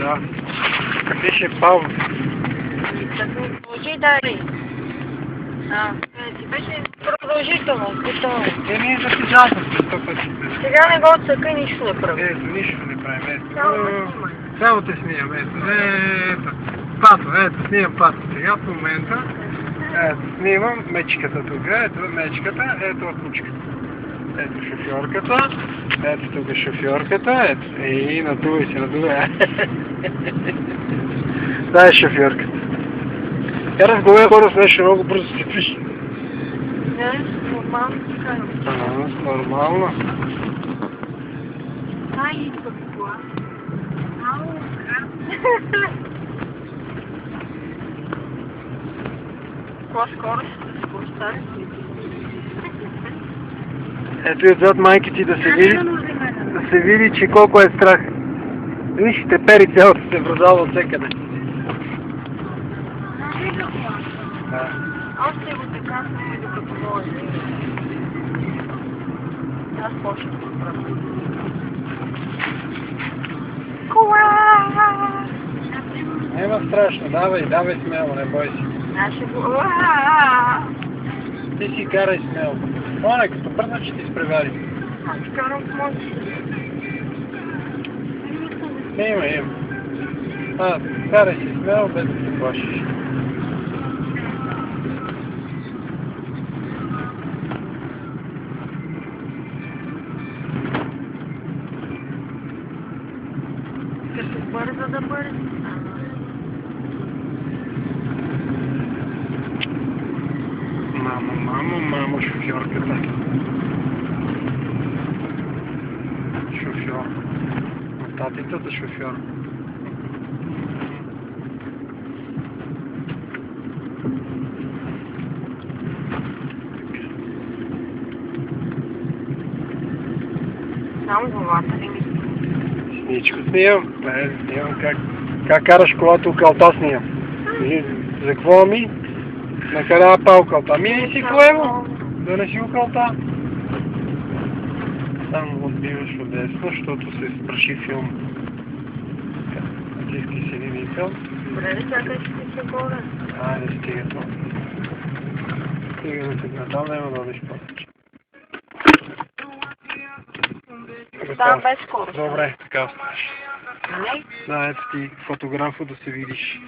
Да. Как беше Павлов? Продължи дали. Ти беше продължително, готово. Ние затежателство, 100 пъти. Сега не го цъка и нищо не прави. Ето, нищо не правим, ето. Само Само те снимай. те снимам, ето. Ето. Пато, ето, снимам Пато сега в момента. Ето, снимам мечката тук, ето мечката, ето кучката. Ето шофьорката, ето тук е шофьорката, ето. И надувай се, надувай. Това е шофьорката. Я разговаря хора с нещо много бързо се пише. Не, нормално така. Нормално. Ай, идва кола. Ау, Какво скоро ще се скоростта? Ето и отзад майки ти да се види, че колко е страх. Виж, те пери цялото се продава от всекъде. Да. Още го така сме, докато може. Аз почвам да правя. Кола! Нема страшно, давай смело, не бой се. Аз ще го... Ти си карай смело. Моля, като бързо, че ти изпревари. Аз карам в моите. Има. Карай си смело, без да се плашиш. Като бърза да бърза. Мамо, шофьорката. Шофьор. Татитата шофьор. Само главата ли ми? Ничко снимам. Снимам как караш колата у калта снимам. За какво ми? Накара пал калта. Мини си колево. Да не си у калта. Само отбиваш отдесно, защото се спраши филм. Натиски си един филм. Добре, чакай, ще ти се горе. Айде, стига това. Стига да се надал, няма да одиш повече. Става без скорост. Добре, така оставаш. Не? Да, ето ти фотографо да се видиш.